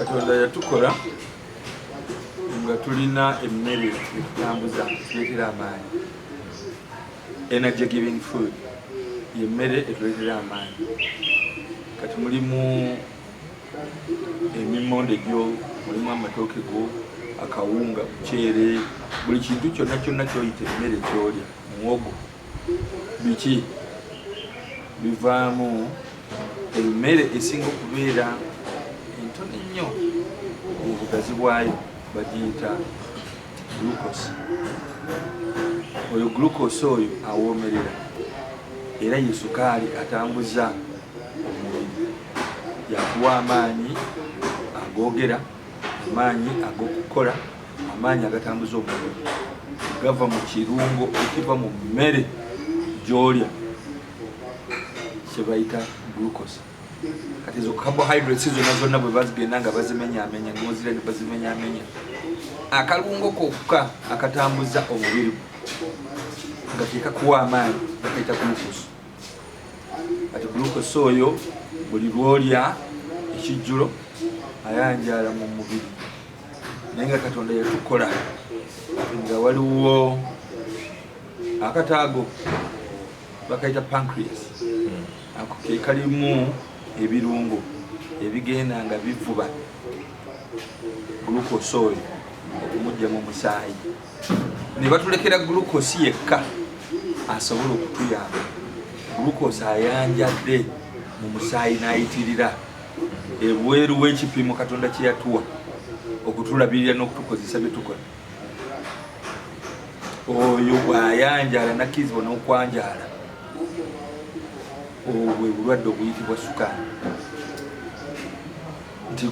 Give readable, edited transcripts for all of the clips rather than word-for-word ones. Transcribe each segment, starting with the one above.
Katonda yatukola nga tulina emmere etutambuza tuleetera amaanyi. Energy giving food yemmere etuleetera amaanyi. Kati mulimu emimonde gyo, mulimu amatooke go, akawunga, muceere, buli kintu kyonna kyoyita emmere kyolya, muwogo, biki bivaamu emmere esinga okubeera entono ennyo obugazi bwayo bagiyita glucose. Oyo glucose oyo awoomerera era ye sukaali atambuza omubiri, yakuwa amaanyi agoogera, amaanyi ag'okukola, amaanyi agatambuza omubiri gava mu kirungo ekiva mu mmere gy'olya kye bayita glucose. Kati ezo carbohydrates zonna bwe bazigenda nga bazimenyaamenya ng'ozira ne bazimenyaamenya, akalungo kokka akatambuza omubiri nga kekakuwa amaanyi bakayita glucose. Kati glucose oyo buli lwolya ekijjulo ayanjala mu mubiri, naye nga Katonda yatukola nga waliwo akataago bakayita pancreas. Ako ke kalimu ebirungo ebigenda nga bivuba glucose oyo okumujja mu musaayi, ne batulekera glucose yekka asobola okutuyamba. Glucose ayanjadde mu musaayi n'ayitirira ebweru w'ekipimo Katonda kye yatuwa okutulabirira n'okutukozesa bye tukola. Oyo bw'ayanjala nakkizibwa n'okwanjala, obwo bwe bulwadde obuyitibwa sukaali. Nti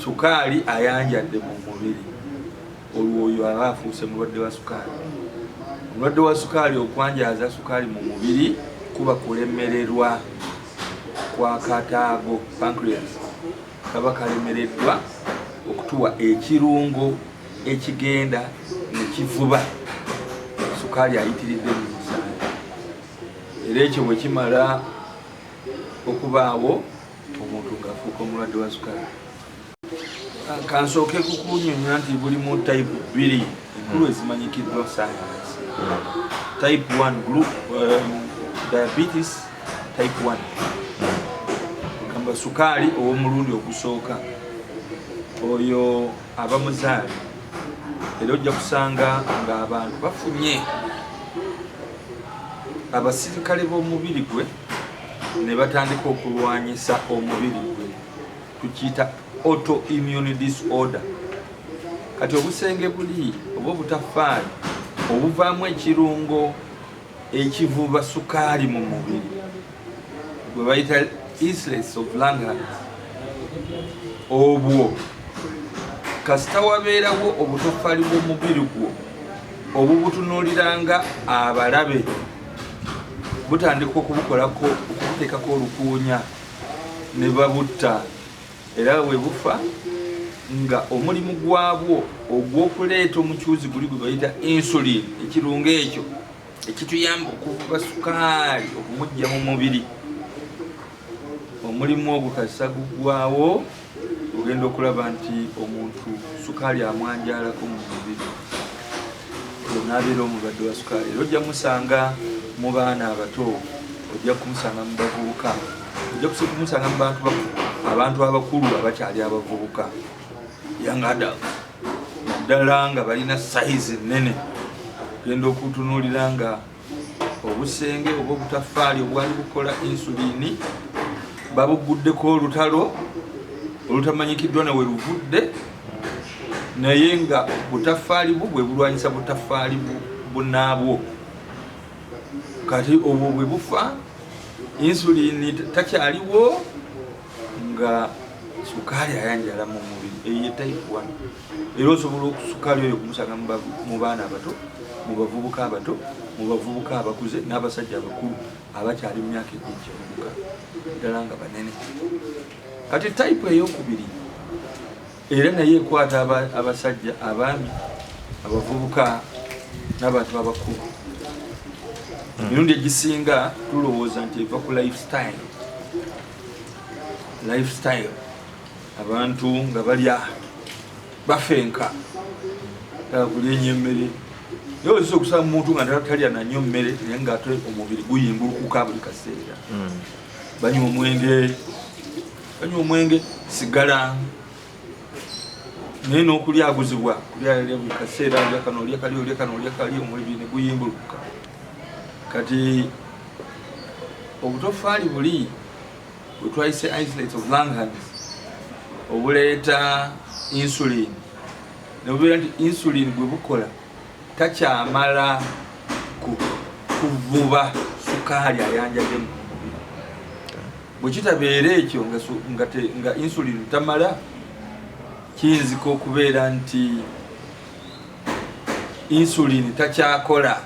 sukaali ayanjadde mu mubiri, olwo oyo aba afuuse mulwadde wa sukaali. Omulwadde wa sukaali, okwanjaza sukaali mu mubiri kuba kulemererwa kwa kataago pancreas, kaba kalemereddwa okutuwa ekirungo ekigenda ne kivuba sukaali ayitiridde mu musaayi. Era ekyo bwe kimala okubaawo, omuntu ng'afuuka omulwadde wa sukaali. Kansooke kukunnyonnyola nti bulimu type 2 enkulu ezimanyikiddwa science. Type 1 group, diabetes type 1, kugamba sukaali ow'omulundi ogusooka, oyo aba muzaali. Era ojja kusanga ng'abantu bafunye abasirikale b'omubiri gwe ne batandika okulwanyisa omubiri gwe, tukiyita autoimmune disorder. Kati obusenge buli oba obutafaali obuvaamu ekirungo ekivuba sukaali mu mubiri bwe bayita islet of Langerhans, obwo kasita wabeerawo obutofaali bw'omubiri gwo obubutunuuliranga abalabe butandika okubukolako, okubuteekako olukuunya ne babutta, era we bufa nga omulimu gwabwo ogw'okuleeta omukyuzi guli gwe bayita insulin, ekirungo ekyo ekituyamba okuvuba sukaali okumujja mu mubiri, omulimu ogwo kasita guggwaawo ogenda okulaba nti omuntu sukaali amwanjalako mu mubiri, n'abeera omulwadde wa sukaali. Era ojja musanga mu baana abato, ojja kumusanga mu bavubuka, ojja kumusanga mu abantu abakulu abakyali abavubuka, young adults, naddala nga balina size nnene. Genda okutunuulira nga obusenge oba obutafaali obwali bukola insulini babuguddeko olutalo olutamanyikiddwa nawe luvudde, naye nga butafaali bwe bulwanyisa butafaali bunnaabwo. Kati obwo bwe bufa, insulini takyaliwo, nga sukaali ayanjala mu mubiri, eyo type 1. Era osobola okusukaali oyo okumusanga mu baana abato, mu bavubuka abato, mu bavubuka abakuze, n'abasajja abakulu abakyali mu myaka egy'ekivubuka, ddala nga banene. Kati type ey'okubiri era naye ekwata abasajja, abaami, abavubuka n'abantu abakulu. Emirundi egisinga tulowooza nti eva ku lifestyle. abantu nga balya bafenka kulya emmere yo zo kusaba muntu nga talya nanyo mmere naye nga ate omubiri guyimbulukuka buli kaseera banywa omwenge sigala naye n'okulya aguzibwa kulya buli kaseera olya kano olya kali omubiri ne guyimbulukuka kati obutofaali buli bwe twayise isolates of Langhans obuleeta insulin ne bubeera nti insulin bwe bukola takyamala kuvuba sukaali ayanjadde mu mubiri bwe kitabeera ekyo nga insulin tamala kiyinzika okubeera nti insulin takyakola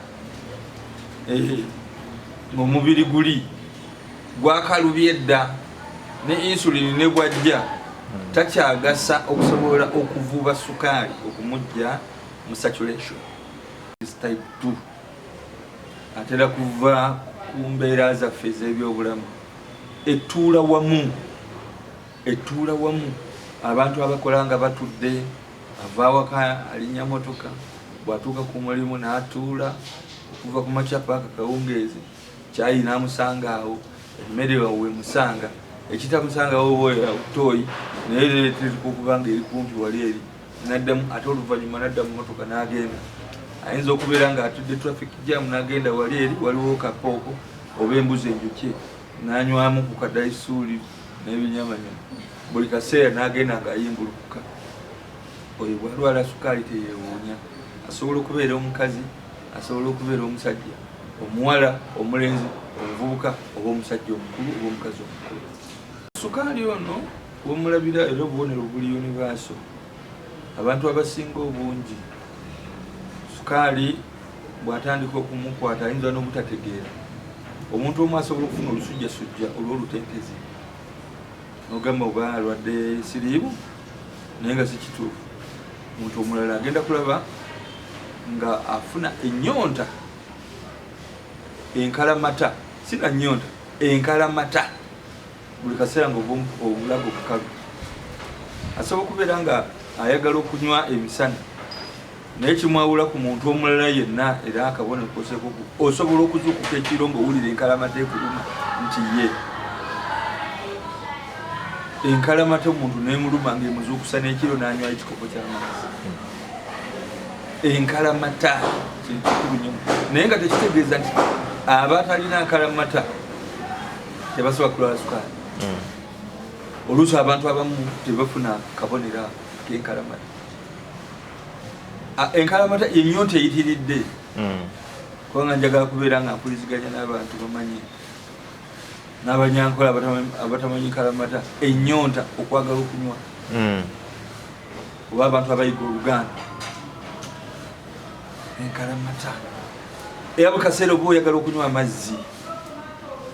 omubiri guli gwakalubye edda ne insulin ne gwajja takyagasa okusobola okuvuba sukaali okumujja mu saturation type 2 atera kuva ku mbeera zaffe ez'ebyobulamu etuula wamu abantu abakola nga batudde ava waka alinya motoka bwatuuka ku mulimu n'atuula okuva ku makya paaka kawungeezi kyayi n'amusanga awo emmere wawe musanga ekitamusangawo owoya obutoyi naye leetereka okuba nga eri kumpi wali eri naddamu ate oluvannyuma nadda mu motoka n'agenda ayinza okubeera nga atudde traffic jam n'agenda wali eri waliwo kapooko oba embuzi enjokye n'anywamu ku kadayisuuli n'ebinyamanyama buli kaseera n'agenda ng'ayimbulukuka oyo bwalwala sukaali teyeewuunya asobola okubeera omukazi asobola okubeera omusajja omuwala omulenzi omuvubuka oba omusajja omukulu oba omukazi omukulu sukaali ono womulabira era obubonero buli univaaso abantu abasinga obungi sukaali bw'atandika okumukwata ayinza n'obutategeera omuntu omu asobola okufuna olusujjasujja olw'olutentezi nogamba oba alwadde siriimu naye nga si kituufu omuntu omulala agenda kulaba nga afuna ennyonta enkalamata sina nnyonta enkalamata buli kaseera nga obulago bukalu asobola okubeera nga ayagala okunywa emisana naye kimwawula ku muntu omulala yenna era akabonero kosekoku osobola okuzuukuka ekiro ng'owulira enkalamata ekuluma nti ye enkalamata omuntu nemuluma ng'emuzuukusa n'ekiro n'anywa ekikopo ky'amazzi enkalamata kintu kikulu nnyo naye nga tekitegeeza nti abatalina nkalamata tebasobola kulwala sukaali oluusi abantu abamu tebafuna kabonero k'enkalamata enkalamata yennyonta eyitiridde kubanga njagala kubeera nga mpuliziganya n'abantu bamanyi n'abanyankola abatamanyi nkalamata ennyonta okwagala okunywa oba abantu abayiga Oluganda enkalamata era buli kaseera oba oyagala okunywa amazzi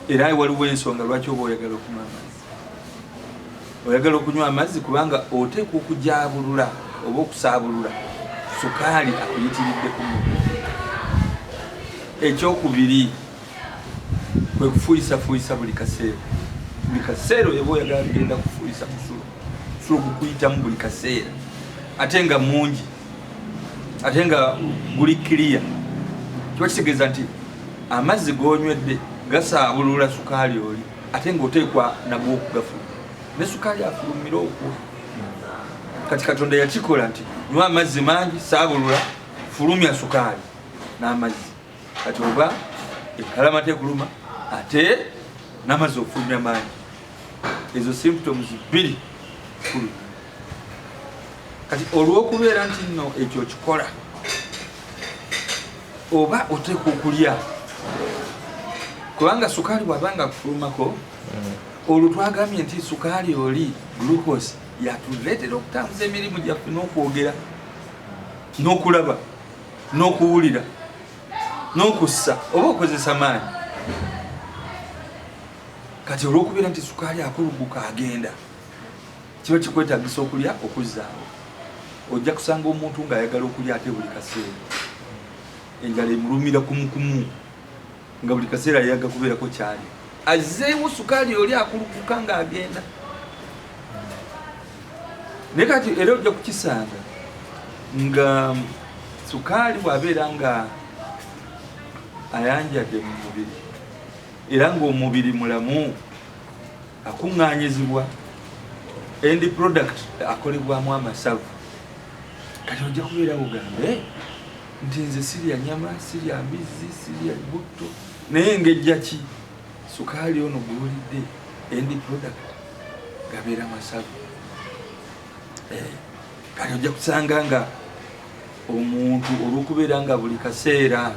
era waliwo ensonga lwaki oba oyagala okunywa amazzi oyagala okunywa amazzi kubanga oteekwa okujabulula oba okusaabulula sukaali akuyitiridde ku mubiri ekyokubiri kwe kufuuyisa buli kaseera oba oyagala kugenda kufuuyisa musulo gukuyitamu buli kaseera ate nga mungi ate nga guli kiriya kiba kitegeeza nti amazzi g'onywedde gasaabulula sukaali oli ate ng'oteekwa nagwo okugafuluma ne sukaali afulumira okwo kati Katonda yakikola nti nywa amazzi mangi saabulula fulumya sukaali n'amazzi kati oba enkalamata ekuluma ate n'amazzi okufulumya mangi ezo symptoms bbiri kulu kati olw'okubeera nti nno ekyo kikola oba oteekwa okulya kubanga sukaali bw'abanga akufulumako olwo twagambye nti sukaali oli glucose yatuleetera okutambuza emirimu gyaffe n'okwogera n'okulaba n'okuwulira n'okussa oba okozesa maanyi kati olw'okubeera nti sukaali akuluguka agenda kiba kikwetagisa okulya okuzzaawo ojja kusanga omuntu ng'ayagala okulya ate buli kaseera enjala emulumira kumukumu nga buli kaseera yayaga kubeerako kyali azzeewo sukaali oli akulukuka ng'agenda nekati era ojja kukisanga nga sukaali bw'abeera nga ayanjadde mu mubiri era ng'omubiri mulamu akuŋŋaanyizibwa end product akolebwamu amasavu kati ojja kubeera bugambe nti nze sirya nyama sirya mbizzi sirya butto naye ngejja ki sukaali ono guwulidde end product gabeera masavu kati ojja kusanga nga omuntu olw'okubeera nga buli kaseera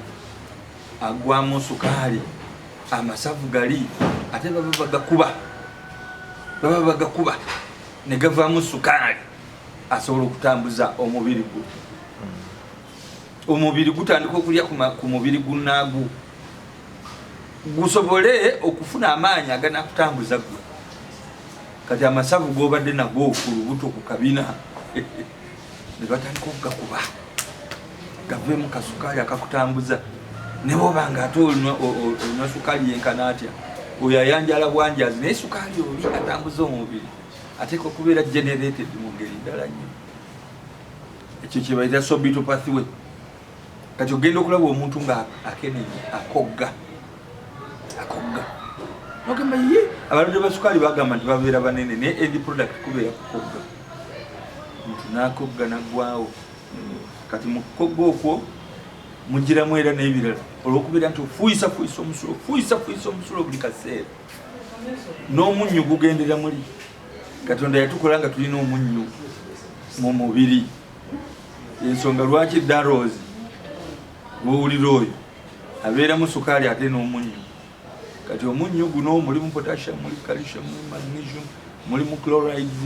agwamu sukaali amasavu gali ate baba bagakuba ne gavaamu sukaali asobola okutambuza omubiri gwe omubiri gutandika okulya ku mubiri gunnaagu gusobole okufuna amaanyi aganakutambuza gwe kati amasavu g'obadde nago ku lubuto ku kabina ne batandika okugakuba gaveemu kasukaali akakutambuza ne bwoba nga ate olina sukaali yenkana atya oyo ayanjala bwanjazi naye sukaali oli atambuza omubiri ateeka okubeera generated mu ngeri ddala nnyo ekyo kye bayita sobitopathiwe kati ogenda okulaba omuntu nga akenenye akogga nogamba ye abalwadde ba sukaali bagamba nti babeera banene naye end product kubeera kukogga omuntu n'akogga naggwawo kati mu kukogga okwo mugiramu era n'ebirala olw'okubeera nti ofuuyisa omusulo buli kaseera n'omunnyu gugendera muli katonda yatukola nga tulina omunnyu mu mubiri ensonga lwaki darozi bwowulira oyo abeeramu sukaali ate n'omunnyu kati omunnyu guno mulimu potassium muli calcium muli magnesium mulimu chlorides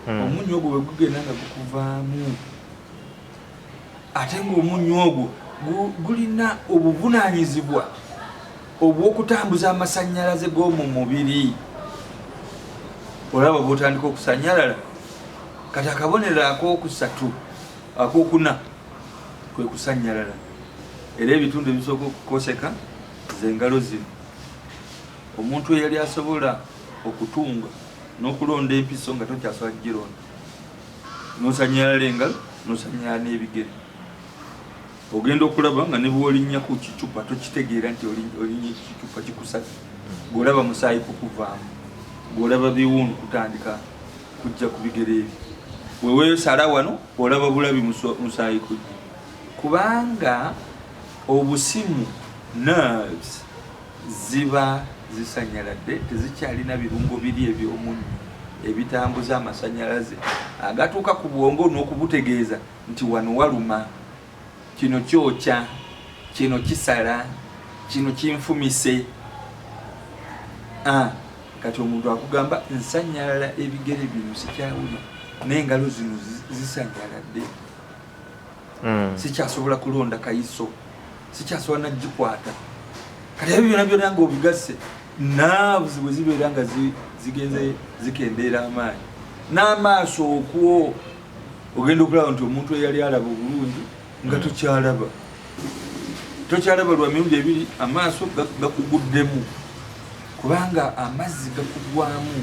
omunnyu ogwo bwe gugenda nga gukuvaamu ate ng'omunnyu ogwo gulina obuvunaanyizibwa obw'okutambuza amasannyalaze g'omu mubiri olaba bw'otandika okusanyalala kati akabonero akokuna kwe kusanyalala era ebitundu ebisooka okukoseka z'engalo zino omuntu eyali asobola okutunga n'okulonda empiso nga tokyasobola kugironda n'osanyalala engalo n'osanyalala n'ebigere ogenda okulaba nga ne bw'olinnya ku kicupa tokitegeera nti olinya ekicupa kikusatu bw'olaba musaayi kukuvaamu bw'olaba biwundu kutandika kujja ku bigere ebyo weweesala wano olaba bulabi musaayi kujja kubanga obusimu nerves ziba zisanyaladde tezikyalina birungo biri eby'omunnyu ebitambuza amasanyalaze agatuuka ku bwongo n'okubutegeeza nti wano waluma kino kyokya kino kisala kino kinfumise kati omuntu akugamba nsanyalala ebigere bino sikyawulira n'engalo zino zisanyaladde sikyasobola kulonda kayiso sikyasobola nagikwata kati ebyo byonna byonna nga obigasse naabuzi bwe zibeera nga zigenze zikendeera amaanyi n'amaaso okwo ogenda okulaba nti omuntu eyali alaba obulungi nga tokyalaba lwa mirundi ebiri amaaso gakuguddemu kubanga amazzi gakugwamu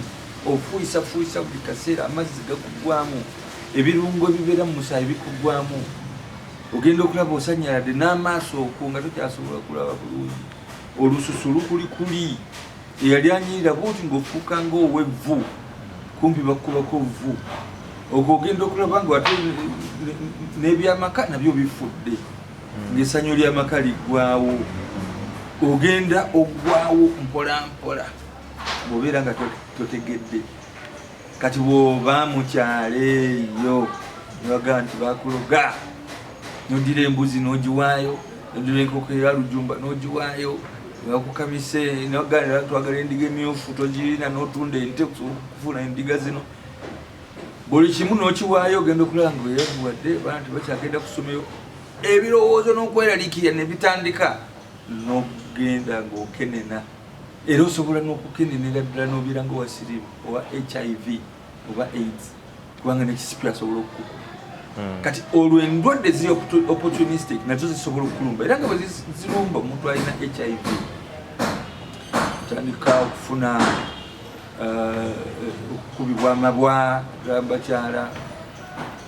ofuuyisa buli kaseera amazzi gakugwamu ebirungo ebibeera mu musaayi bikugwamu ogenda okulaba osanyaladde n'amaaso okwo nga tokyasobola kulaba bulungi olususu lukulikuli eyali anyirira bwoti ng'ofuuka ng'owevvu kumpi bakubako vvu ogwo ogenda okulaba nga ate n'ebyamaka nabyo bifudde ng'essanyu ly'amaka liggwawo ogenda oggwawo mpolampola bw'obeera nga totegedde kati bw'oba mukyalo eyo nebagaa nti bakuloga nodira embuzi n'ogiwaayo nodira enkoko eya lujumba n'ogiwaayo nebakukamise nebagaa twagala endiga emyufu togirina n'otunda ente okufuna endiga zino buli kimu n'okiwaayo ogenda okulaba nga weyavuwadde bana nti bakyagenda kusomeyo ebirowoozo n'okweraliikirira ne bitandika n'ogenda ng'okenena era osobola n'okukenenera ddala n'obeera nga wasirimu oba HIV oba AIDS kubanga nekisipi asobola okukukuba kati olwo endwadde ziri opportunistic nazo zisobola okulumba era nga bwe zirumba omuntu alina HIV tandika okufuna okukubibwa amabwa gabakyala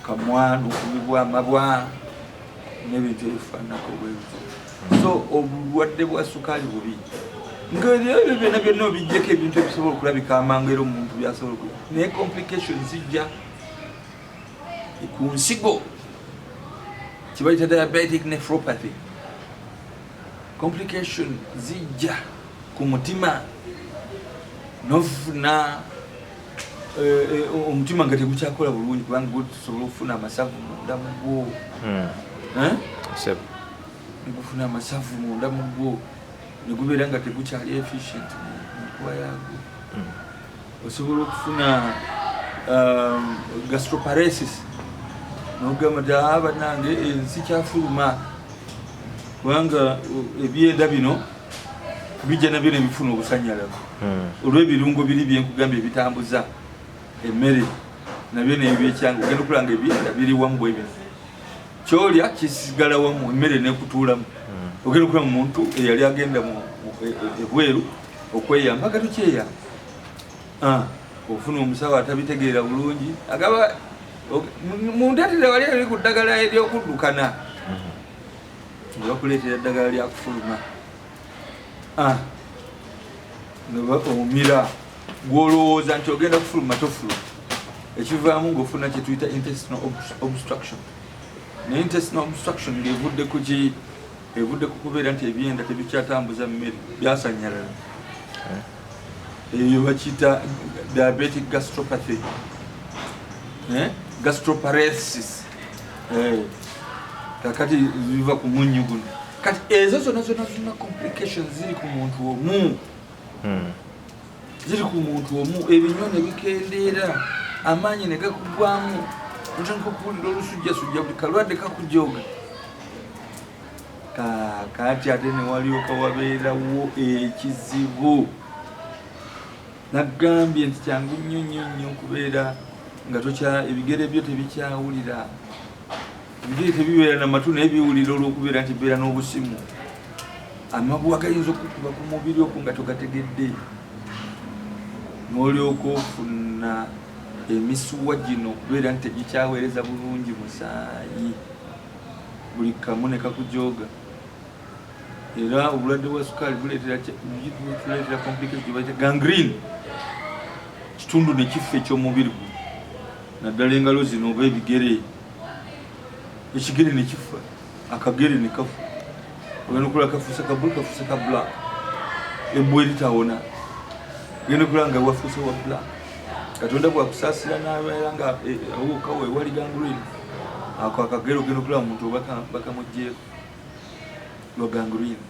kamwana okubibwa amabwa n'ebintu ebifaananako bwebyo. So obulwadde bwa sukaali bubi ngaebyo byonna byonna obijjeko ebintu ebisobola okulabika amangu era omuntu byasobola okuba naye complications zijja ku nsigo kibayita diabetic nephropathy. Complication zijja ku mutima nofuna omutima nga tegukyakola bulungi kubanga gusobola okufuna amasavu munda mu gwo negufuna amasavu munda mu gwo negubeera nga tegukyali efficient mu nkuba yagwo. Osobola okufuna gastroparesis nogamba ti banange ensi kyafuluma kubanga ebyenda bino bijja nabyo nebifuna obusanyalavu olw'ebirungo biri byenkugamba ebitambuza emmere nabyo nebyekyanga ogenda okulanga ebyenda biri wamu bwebyo kyolya kisigala wamu emmere nekutuulamu. Ogenda okulaba omuntu eyali agenda ebweru okweyamba nga tukyeyamba ofuna omusawo atabitegeera bulungi agaba muntu atire wali ali ku ddagala eryokuddukana nebakuleetera eddagala lyakufuluma omira gwolowooza nti ogenda kufuluma tofuluma ekivaamu ngaofuna kyetuyita intestinal obstruction. Ne intestinal obstruction ngaevudde kuki evudde kukubeera nti ebyenda tebikyatambuza mmere byasanyalala eyo bakiyita diabetic gastropathy gastroparesis kakati biva ku munyu guno kati ezo zonna complications ziri ku muntu omu ebinywa ne bikendeera amaanyi ne gakugwamu otandika okuwulira olusujjasujja buli kalwadde kakujoga kakati ate newalyoka wabeerawo ekizibu. Nagambye nti kyangu nnyo okubeera nga ebigere byo tebikyawulira ebigere tebibeera namatu naye biwulira olw'okubeera nti beera n'obusimu amabwa gayinza okukuba ku mubiri okwo nga togategedde n'olyoka ofuna emisuwa gino okubeera nti tegikyaweereza bulungi musaayi buli kamu ne kakujoga. Era obulwadde bwa sukaali buleetera complication gyebayita gangrene kitundu nekifa ekyomubiri guno naddala engalo zino oba ebigere ekigere nekifa akagere nekafa ogenda okulaba kafuuse kabulu kafuuse ka black ebbwa eritawona ogenda okulaba nga wafuuse wa black katonda bwakusaasira nabeera nga awukawo ewali gangrene ako akagere ogenda okulaba muntu bakamugjeeko lwa gangrene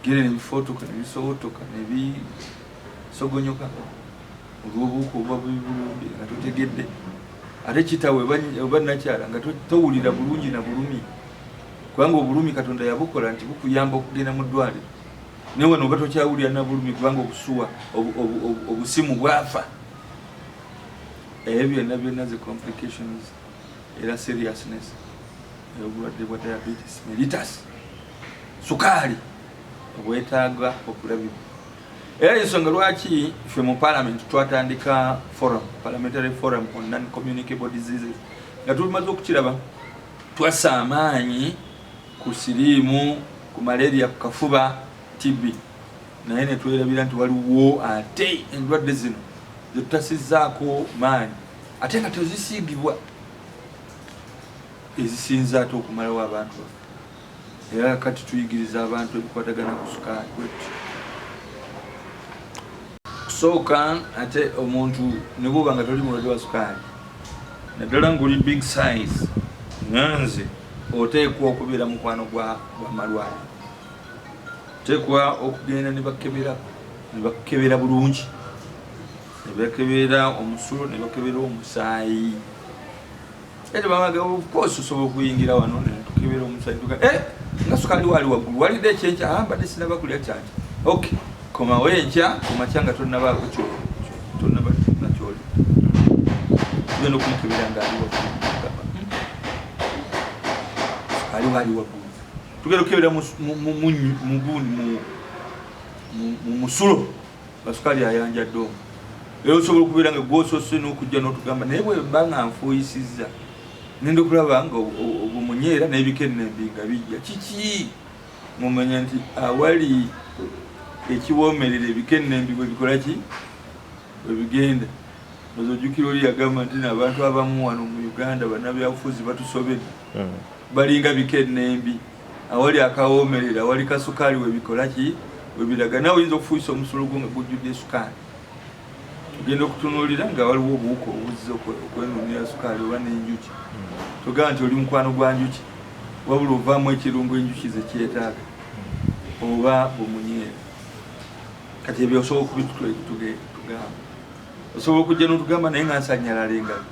gere nebifootoka nebisowotoka nebisogonyoka olw'obuuka oba bibulumbi nga totegedde ate kitawe oba nakyala nga towulira bulungi na bulumi kubanga obulumi katonda yabukola nti bukuyamba okugenda mu ddwaliro naye wano oba tokyawulira na bulumi kubanga obusuwa obusimu bwafa. Ebyo byonna ze complications era seriousness obulwadde bwa diabetes mellitus sukaali obwetaaga okulabibwa. Era ensonga lwaki ffe mu parliament twatandika parliamentary forum on non-communicable diseases nga tumaze okukiraba twassa amaanyi ku siriimu ku malaria ku kafuba TB naye netwerabira nti waliwo ate endwadde zino zetutasizzaako maanyi ate nga tezisiigibwa ezisinza ate okumalawo abantu baffe. Era kati tuyigiriza abantu ebikwatagana ku sukaali bwetyo. Kusooka ate omuntu ne bw'oba nga toli mulwadde wa sukaali naddala ng'oli big size nganze oteekwa okubeera mukwano gwa malwaliro oteekwa okugenda ne bakebera bulungi ne bakebera omusulo ne bakebera omusaayi ate bamaga of course osobola okuyingira wano ne tukebera omusaayi nga sukaali wali waggulu walidde ekyenkya mbadde sinaba kulya kyakya okay komawo enkya kumakya nga tonnabaako nakyoli tugenda okumukebera ngaali waggulu sukaali wali waggulu tugenda okukebera mu musulo nga sukaali ayanjadde omu era osobola okubeera nga gwosose n'okujja n'otugamba naye bwe mba nga nfuuyisizza nenda okulaba nga obumunyeera n'ebikenembi nga bijja kiki mumanya nti awali ekiwoomerera ebikenembi bwe bikola ki bwe bigenda ozojjukira oli yagamba nti n'abantu abamu wano mu Uganda bannabyabufuzi batusobedde balinga bikenembi awali akawoomerera awali kasukaali we bikola ki we biraga nawe oyinza okufuuyisa omusolo gwo nga gujjudde sukaali ogenda okutunuulira nga waliwo obuwuka obuzza okwenunira sukaali oba n'enjuki togamba nti oli mukwano gwa njuki wabula ovaamu ekirungo enjuki ze kyetaaga oba bumunyeera kati ebyo osobola okubitugamba osobola okujja n'otugamba naye nga nsanyalala engalo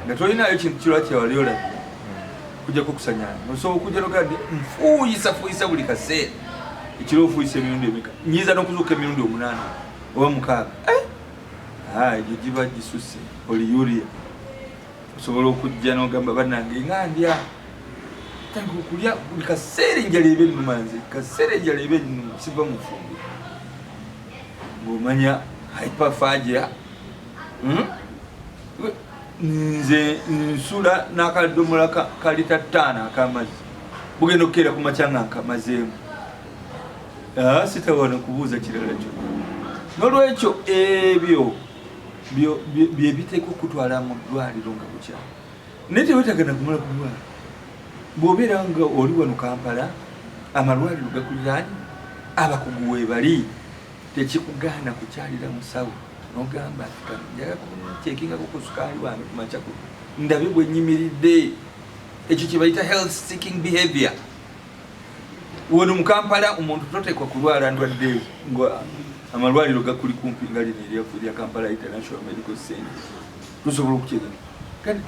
nga tolinayo ekintu kirwa kyewali olabye kujjako okusanyala osobola okujja n'ogamba nti nfuuyisa buli kaseera ekiro ofuuyisa emirundi emeka nyiza n'okuzuuka emirundi 8 oba 6 egyo giba gisuse oli yuria osobola okujja n'ogamba bannange nga ndya tange okulya buli kaseera enjala eba ennuma nze kaseera enjala eba ennuma siva mu fumbi ng'omanya hyperphagia nze nsula n'akadomola ka lita 5 ak'amazzi bugenda okukeera ku makya nga nkamazeemu sitawana kubuuza kirala kyo n'olwekyo ebyo byebiteeka okutwala mu ddwaliro nga bukyala naye tewetagana kumala kulwala bw'obeera nga oli wano Kampala amalwaliro gakuliraanye abakugu weebali tekikugaana kukyalira musawo n'ogamba njaga kuteekingako ku sukaali wange kumakya ndabe bwe nnyimiridde ekyo kye bayita health seeking behavior wano mu Kampala omuntu toteekwa kulwala ndwadde amalwaliro gakuli kumpi nga lino erya Kampala International Medical Center tusobola okukyega kati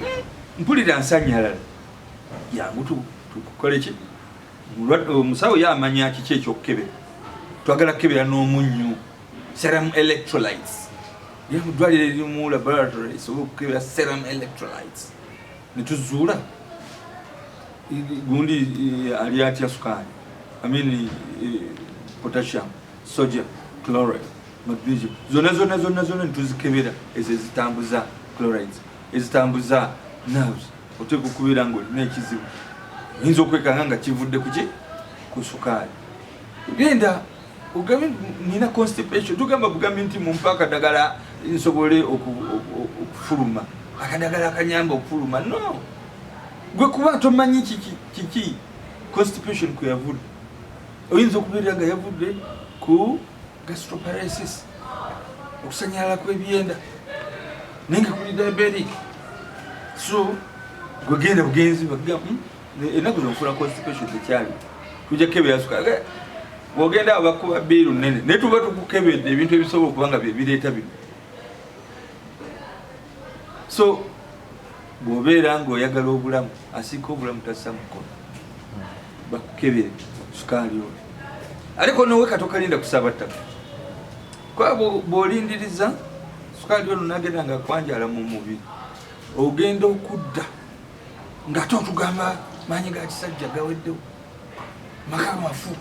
mpulira nsanyalala yangu tukole ki omusawo yamanya kiki ekyokukebera twagala kukebera n'omunnyo serum electrolytes yamudwaliro erimu laboratory esobola okukebera serum electrolytes netuzuula gundi ali atya sukaali potassium sodium chloride magnesium zonna netuzikebera ezo ezitambuza chlorides ezitambuza nerves oteeka okubeera nga olina ekizibu oyinza okwekanga nga kivudde kuki ku sukaali genda ogambe nina constipation tugamba bugambe nti mumpa akadagala nsobole okufuluma akadagala akanyamba okufuluma no gwe kuba tomanyi kiki constipation kweyavudde oyinza okubeera nga yavudde ku gastroparesis okusanyalala kw'ebyenda naye nga kuli diabetic so gwegenda bugenzi bagamba ennaku zonfuna constipation tekyali tujja kukebera sukaali bw'ogenda abakuba bbiiru nnene naye tuba tukukebedde ebintu ebisobola okuba nga byebireeta bino so bw'obeera ng'oyagala obulamu asiika obulamu tassa mukono bakukebere sukaali oyo ariko nowe katokalinda kusaba ttaka kuba bw'olindiriza sukaali ono nagenda nga akwanjala mu mubiri ogenda okudda ng'ate otugamba maanyi ga kisajja gaweddewo maka mafu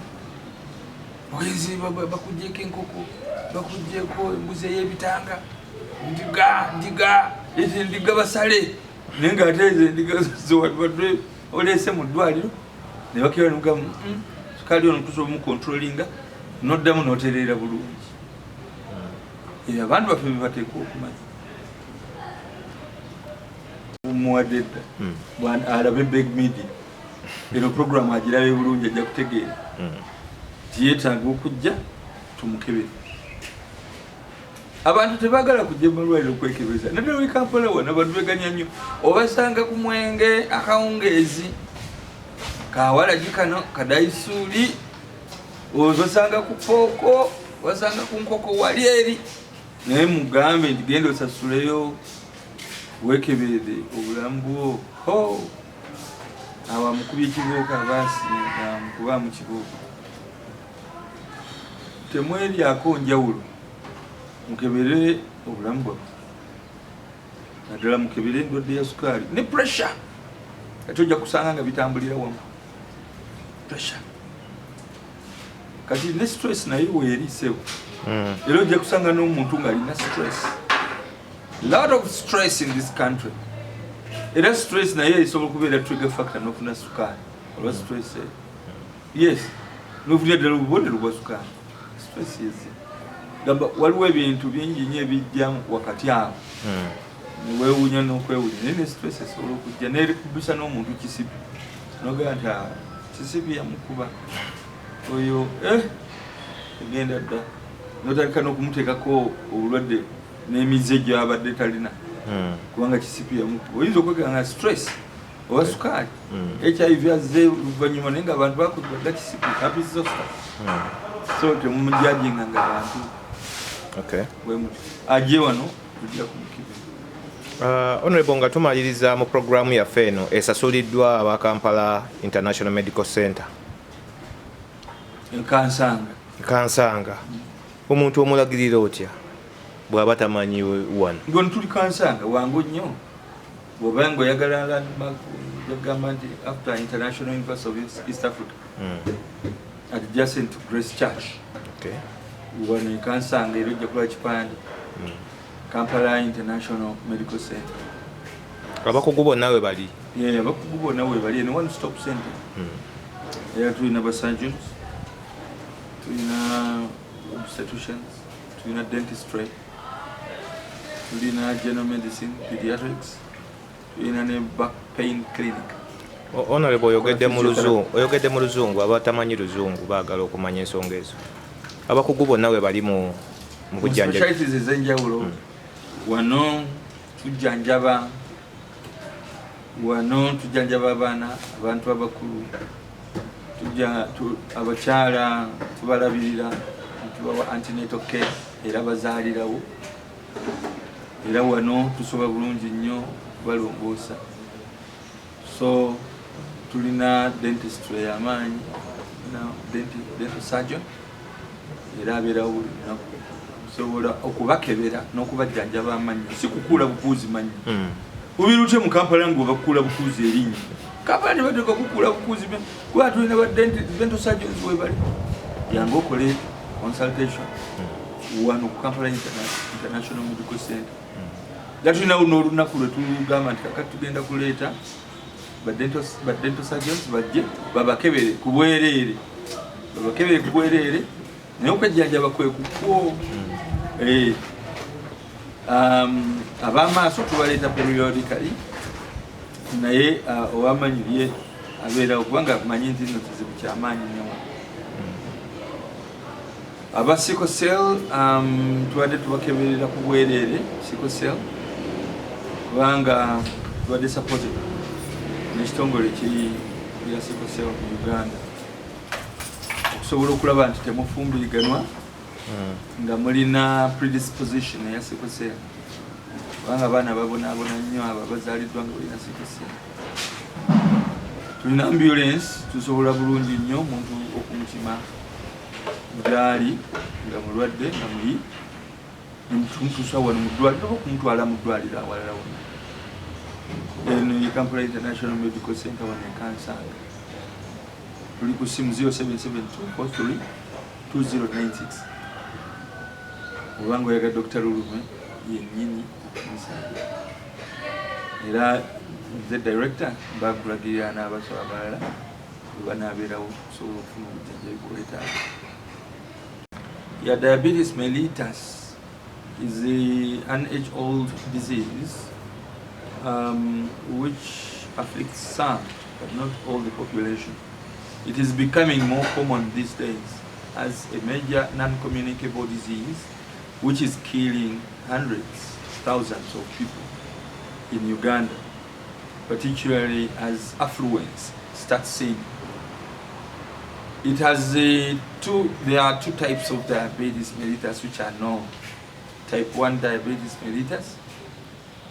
ogenzi bakugjeeko enkoko bakugjeeko embuzi ey'ebitanga ndiga basale naye ng'ate ezo endiga zewabadde oleese mu ddwaliro ne bakera nemugamu sukaali ono tusobola omukontrolinga noddamu n'otereera bulungi abantu baffe bebateeka okumanya omuwadde dda alabe Bbeg media eno programu agirabe bulungi ajja kutegeera tiyeetaaga okujja tumukebere abantu tebaagala kujja malwaliro okwekebeza naddala oli Kampala wana abantu beganya nnyo obasanga ku mwenge akawungeezi kawalagi kano kadayisuuli obasanga ku pooko obasanga ku nkoko wali eri naye mugambe nti genda osasuleyo wekebeere obulamu bwo awamukubya ekibuuka abasinga mukubaamu kibuuka temweryako njawulo mukebere obulamu bwaffe naddala mukebere endwadde ya sukaali ne pressure kati ojja kusanga nga bitambulira wamu pressure kati ne stress naye weeriisewo era ojja kusanga n'omuntu ng'alina stress lot of stress in this country. Era stress na ye isobola kubeera trigger factor n'ofuna sukaali olwa stress. Yes, n'ofuna ddala obubonero bwa sukaali. Stress yezi. Gamba waliwo ebintu bingi nnyo ebijja wakati awo. Niweewuunya n'okwewuunya. Naye stress esobola okujja n'erikubisa n'omuntu kisipi. N'ogamba nti kisipi yamukuba. Oyo egenda dda. N'otandika n'okumuteekako obulwadde n'emize gy'abadde talina. Kubanga kisipi yamukuba. Oyinza okweganga stress oba sukaali. HIV azze oluvannyuma naye ng'abantu bakubibwa kisipi happy zoster. So temumujajinganga abantu. Okay. Ajje wano tujja kumukibira. Honorable nga tumaliriza mu programu yaffe eno esasuliddwa aba Kampala International Medical Center. Kansanga. Omuntu omulagirira otya bw'aba tamanyi wano? Ngono tuli Kansanga wangu nnyo. Bw'oba ng'oyagala landmark yagamba nti after International University of East Africa. Adjacent to Grace Church. Okay. Wano e Kansanga era ojja kulaba kipande. Kampala International Medical Center. Abakugu bonna we bali? Yeah, abakugu bonna we bali. Ni one stop center. Era tulina ba surgeons, tulina obstetricians, tulina dentistry, tulina general medicine, pediatrics, tulina ne back pain clinic. Honorable oyogedde mu luzungu abatamanyi luzungu baagala okumanya ensonga ezo. Abakugu bonna we bali mu kujjanjaba. Specialties ez'enjawulo. Wano tujjanjaba abaana, abantu abakulu, abakyala tubalabirira, tubawa antenatal care era bazaalirawo. Era wano tusobola bulungi nnyo balongoosa. So tulina dentistry y'amaanyi, dental surgeon era abeerawo buli lunaku. Tusobola okubakebera n'okubajjanjaba amannyo, si kukuula bukuuzi mannyo. Ubirute mu Kampala ng'obakuula bukuuzi erinnya. Kampala tebateeka kukuula bukuuzi kuba tulina ba dental surgeons we bali. Yange okole consultation wano ku Kampala International Medical Center. Gatulinawo n'olunaku lwe tugamba nti kakati tugenda kuleeta ba dental surgeons bajje babakebere ku bwereere. Naye okwejjanjaba kwe kukwo. Ab'amaaso tubaleeta periodically. Naye owamanyi ye abeerawo kubanga manyi nti nno kizibu kyamaanyi nnyo. Aba sickle cell tubadde tubakeberera ku bwereere sickle cell kubanga tubadde supported n'ekitongole kya sickle cell mu Uganda okusobola okulaba nti temufumbiriganwa nga mulina predisposition eya sickle cell kubanga abaana babonaabona nnyo abo abazaaliddwa nga balina sickle cell. Tulina ambulance tusobola bulungi nnyo omuntu okumukima gyali nga mulwadde nga muli tumtuusa wano mu ddwaliro oba okumutwala mu ddwaliro awalala wonna. Eno ye Kampala International Medical Center wano e Kansanga. Tuli ku simu 0772432096. Obanga oyaga Dr. Lulume yennyini okumusanga. Era nze director bagulagirira n'abasawo abalala banabeerawo okusobola okufuna obujjanjabi bw'oletaako. Diabetes mellitus is an age-old disease which afflicts some, but not all the population. It is becoming more common these days as a major non-communicable disease which is killing hundreds, thousands of people in Uganda, particularly as affluence starts seeing. It has there are two types of diabetes mellitus which are known. Type 1 diabetes mellitus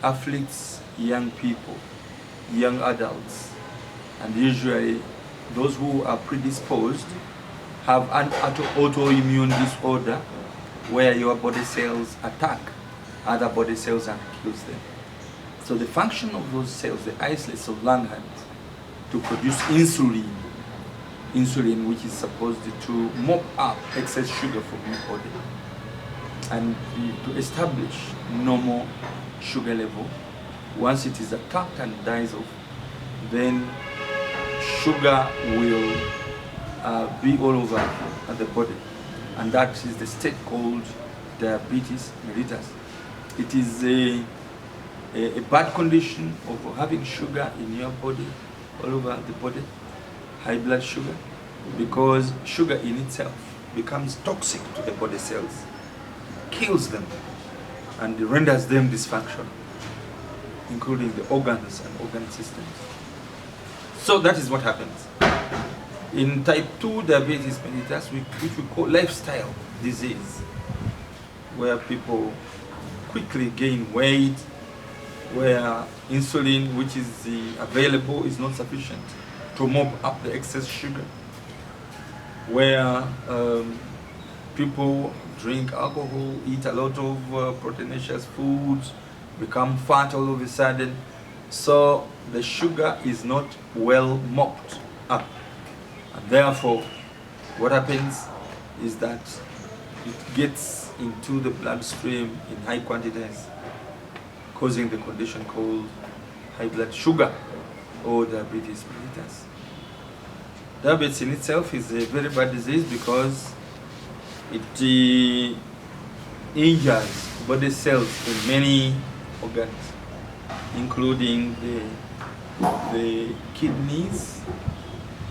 afflicts young people, young adults, and usually those who are predisposed have an autoimmune disorder where your body cells attack other body cells and kills them. So the function of those cells, the islets of Langerhans, to produce insulin which is supposed to mop up excess sugar from your body. and to establish normal sugar level. Once it is attacked and dies off, then sugar will be all over the body, and that is the state called diabetes mellitus. It is a bad condition of having sugar in your body, all over the body, high blood sugar, because sugar in itself becomes toxic to the body cells, kills them, and renders them dysfunctional, including the organs and organ systems. So that is what happens. In type 2 diabetes mellitus, which we call lifestyle disease, where people quickly gain weight, where insulin, which is available, is not sufficient to mop up the excess sugar, where people drink alcohol, eat a lot of proteinaceous foods, become fat all of a sudden. So the sugar is not well mopped up. And therefore, what happens is that it gets into the bloodstream in high quantities, causing the condition called high blood sugar or diabetes mellitus. Diabetes in itself is a very bad disease because it injures body cells in many organs, including the kidneys.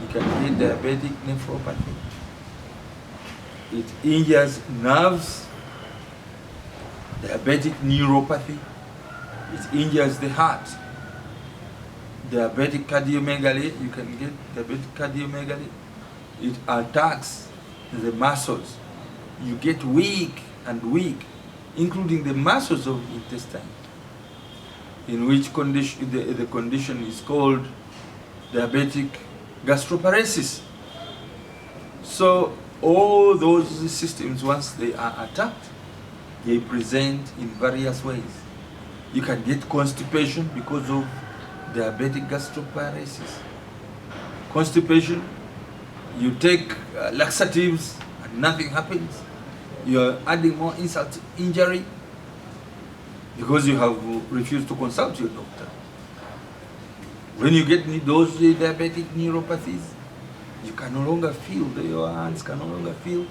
You can get diabetic nephropathy. It injures nerves, diabetic neuropathy. It injures the heart. Diabetic cardiomegaly, you can get diabetic cardiomegaly. It attacks the muscles. You get weak and weak, including the muscles of intestine, in which condition the condition is called diabetic gastroparesis. So all those systems, once they are attacked, they present in various ways. You can get constipation because of diabetic gastroparesis. Constipation, you take laxatives and nothing happens. You're adding more insult to injury because you have refused to consult your doctor. When you get those diabetic neuropathies, you can no longer feel, your hands can no longer feel,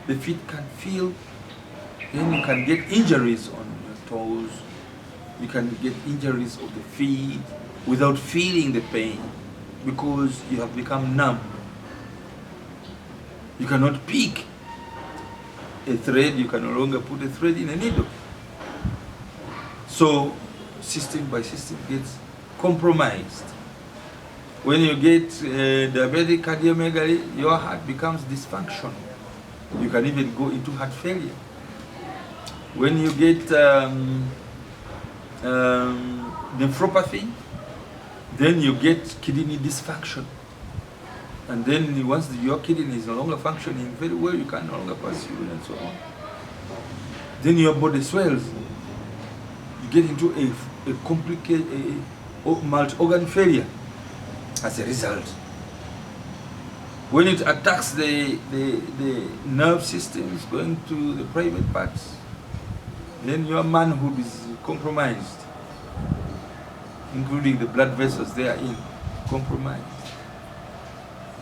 the feet can feel. Then you can get injuries on your toes. You can get injuries of the feet without feeling the pain because you have become numb. You cannot pick a thread, you can no longer put a thread in a needle. So system by system gets compromised. When you get diabetic cardiomegaly, your heart becomes dysfunctional. You can even go into heart failure. When you get nephropathy, then you get kidney dysfunction. And then once your kidney is no longer functioning very well, you can no longer pass urine and so on. Then your body swells. You get into a complicated multi-organ failure as a result. When it attacks the nerve systems going to the private parts, then your manhood is compromised, including the blood vessels they are in, compromised.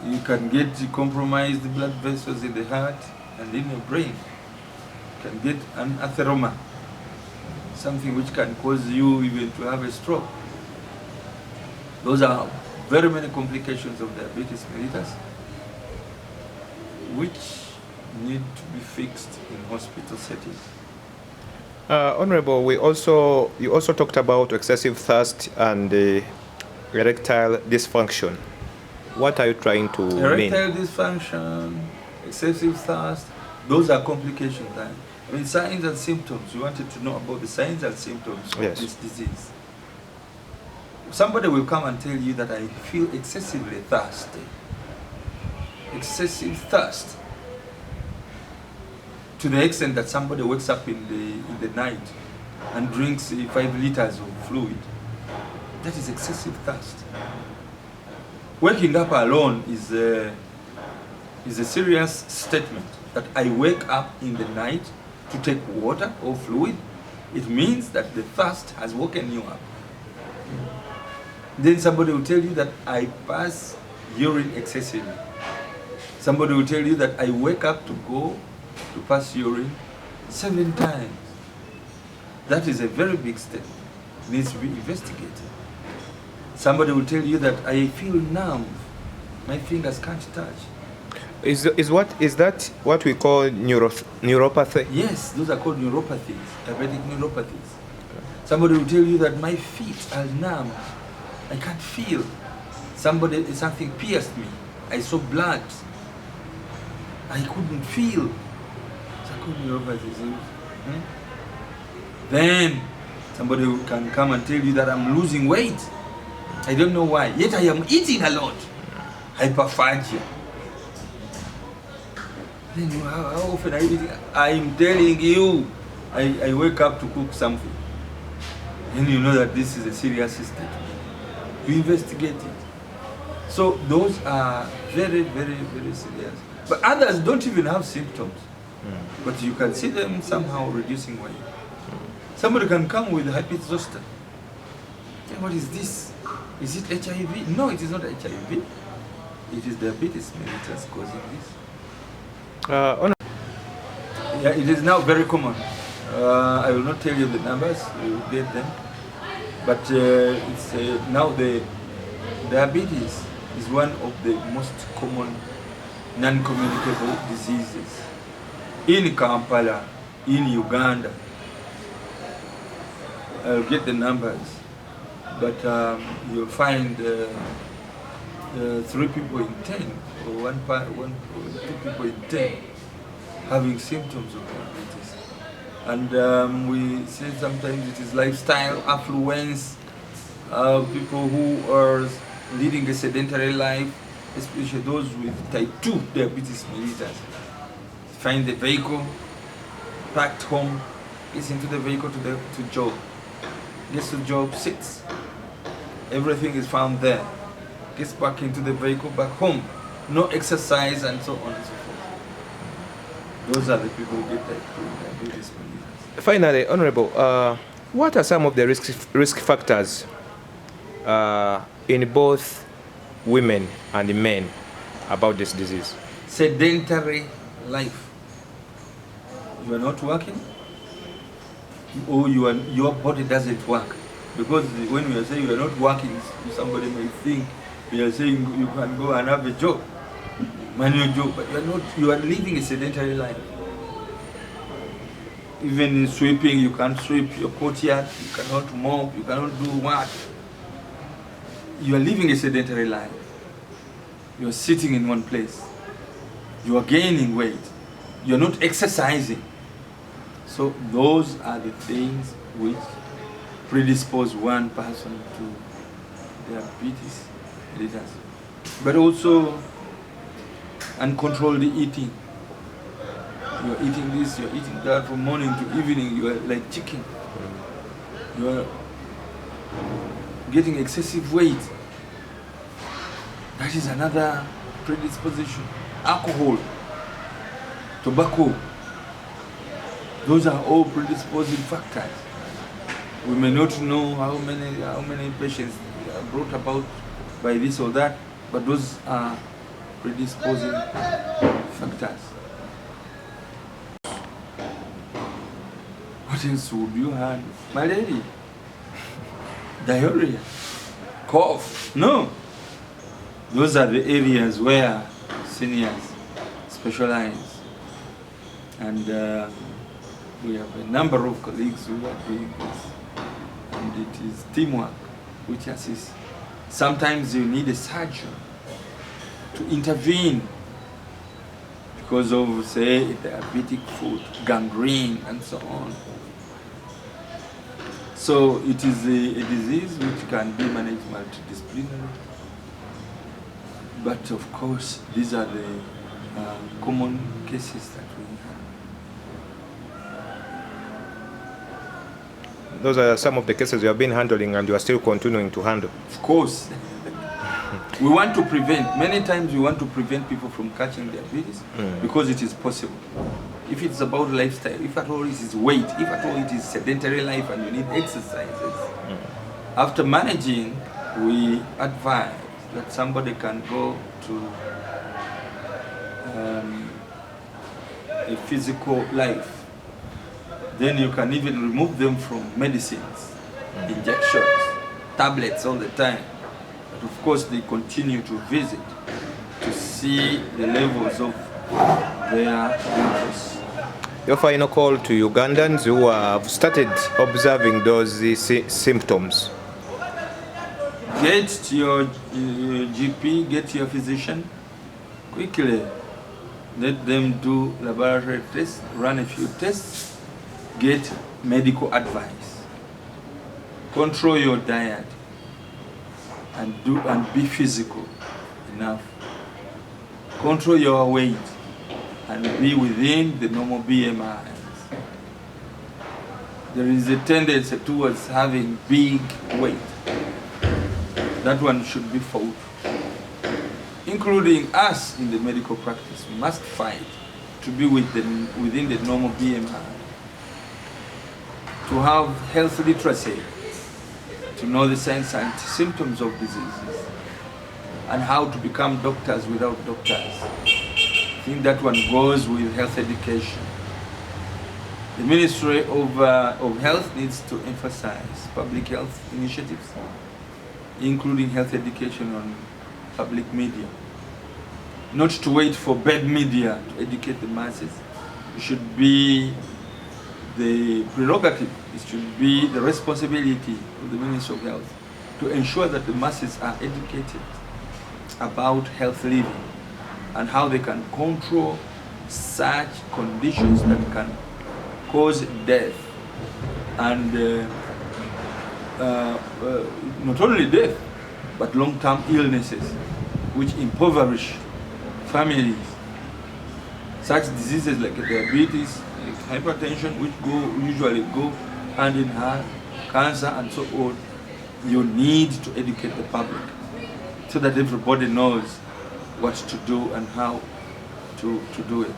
You can get compromised blood vessels in the heart and in your brain. You can get an atheroma, something which can cause you even to have a stroke. Those are very many complications of diabetes mellitus, which need to be fixed in hospital settings. Honorable, you also talked about excessive thirst and erectile dysfunction. What are you trying to mean? Erectile dysfunction, excessive thirst, those are complications. I mean, signs and symptoms. You wanted to know about the signs and symptoms of this disease. Somebody will come and tell you that I feel excessively thirsty. Excessive thirst. To the extent that somebody wakes up in the night and drinks 5 liters of fluid. That is excessive thirst. Waking up alone is a serious statement that I wake up in the night to take water or fluid, it means that the thirst has woken you up. Then somebody will tell you that I pass urine excessively. Somebody will tell you that I wake up to go to pass urine 7 times. That is a very big step. It needs to be investigated. Somebody will tell you that I feel numb. My fingers can't touch. Is that what we call neuropathy? Yes, those are called neuropathies, diabetic neuropathies. Somebody will tell you that my feet are numb. I can't feel. Something pierced me. I saw blood. I couldn't feel. It's called neuropathies. Then somebody can come and tell you that I'm losing weight. I don't know why. Yet I am eating a lot. Hyperphagia. Then how often are you eating? I'm telling you, I wake up to cook something. Then you know that this is a serious state. You investigate it. So those are very, very, very serious. But others don't even have symptoms. But you can see them somehow reducing weight. Somebody can come with herpes zoster. What is this? Is it HIV? No, it is not HIV. It is diabetes mellitus causing this. Yeah, it is now very common. I will not tell you the numbers, you will get them. But it's now the diabetes is one of the most common non-communicable diseases in Kampala, in Uganda. I'll get the numbers, but you'll find 3 people in 10, or 2 people in 10 having symptoms of diabetes. And we say sometimes it is lifestyle, affluence, people who are leading a sedentary life, especially those with type 2 diabetes mellitus. Find the vehicle, packed home, gets into the vehicle to job. Gets to job, sits. Everything is found there. Gets back into the vehicle, back home. No exercise and so on and so forth. Those are the people who get type 2 diabetes mellitus. Finally, Honorable, what are some of the risk factors in both women and men about this disease? Sedentary life. You are not working, or your body doesn't work. Because when we are saying you are not working, somebody may think we are saying you can go and have a job, manual job, but you are not. You are living a sedentary life. Even in sweeping, you can't sweep your courtyard, you cannot mop, you cannot do what. You are living a sedentary life. You are sitting in one place. You are gaining weight. You are not exercising. So those are the things which predispose one person to diabetes mellitus. But also uncontrolled eating. You are eating this, you are eating that from morning to evening. You are like chicken. You are getting excessive weight. That is another predisposition. Alcohol, tobacco, those are all predisposing factors. We may not know how many patients are brought about by this or that, but those are predisposing factors. What else would you have? Malaria, diarrhea, cough? No. Those are the areas where seniors specialize. And we have a number of colleagues who are doing this. And it is teamwork which assists. Sometimes you need a surgeon to intervene because of, say, diabetic foot, gangrene, and so on. So it is a disease which can be managed multidisciplinarily. But of course, these are the common cases that we have. Those are some of the cases you have been handling and you are still continuing to handle. Of course. We want to prevent, many times we want to prevent people from catching diabetes because it is possible. if it's about lifestyle, if at all it is weight, if at all it is sedentary life and you need exercises. After managing, we advise that somebody can go to a physical life. Then you can even remove them from medicines, injections, tablets all the time. But of course they continue to visit to see the levels of their glucose. Your final call to Ugandans who have started observing those symptoms? Get to your GP, get to your physician quickly. Let them do laboratory tests, run a few tests, get medical advice. Control your diet and be physical enough. Control your weight and be within the normal BMIs. There is a tendency towards having big weight. That one should be fought. Including us in the medical practice, we must fight to be within the normal BMI. To have health literacy, to know the signs and symptoms of diseases, and how to become doctors without doctors. I think that one goes with health education. The Ministry of Health needs to emphasize public health initiatives, including health education on public media. Not to wait for bad media to educate the masses. It should be the prerogative, it should be the responsibility of the Ministry of Health to ensure that the masses are educated about health living and how they can control such conditions that can cause death and not only death but long-term illnesses which impoverish families. Such diseases like diabetes, like hypertension, which usually go hand in hand, cancer and so on. You need to educate the public so that everybody knows what to do and how to do it.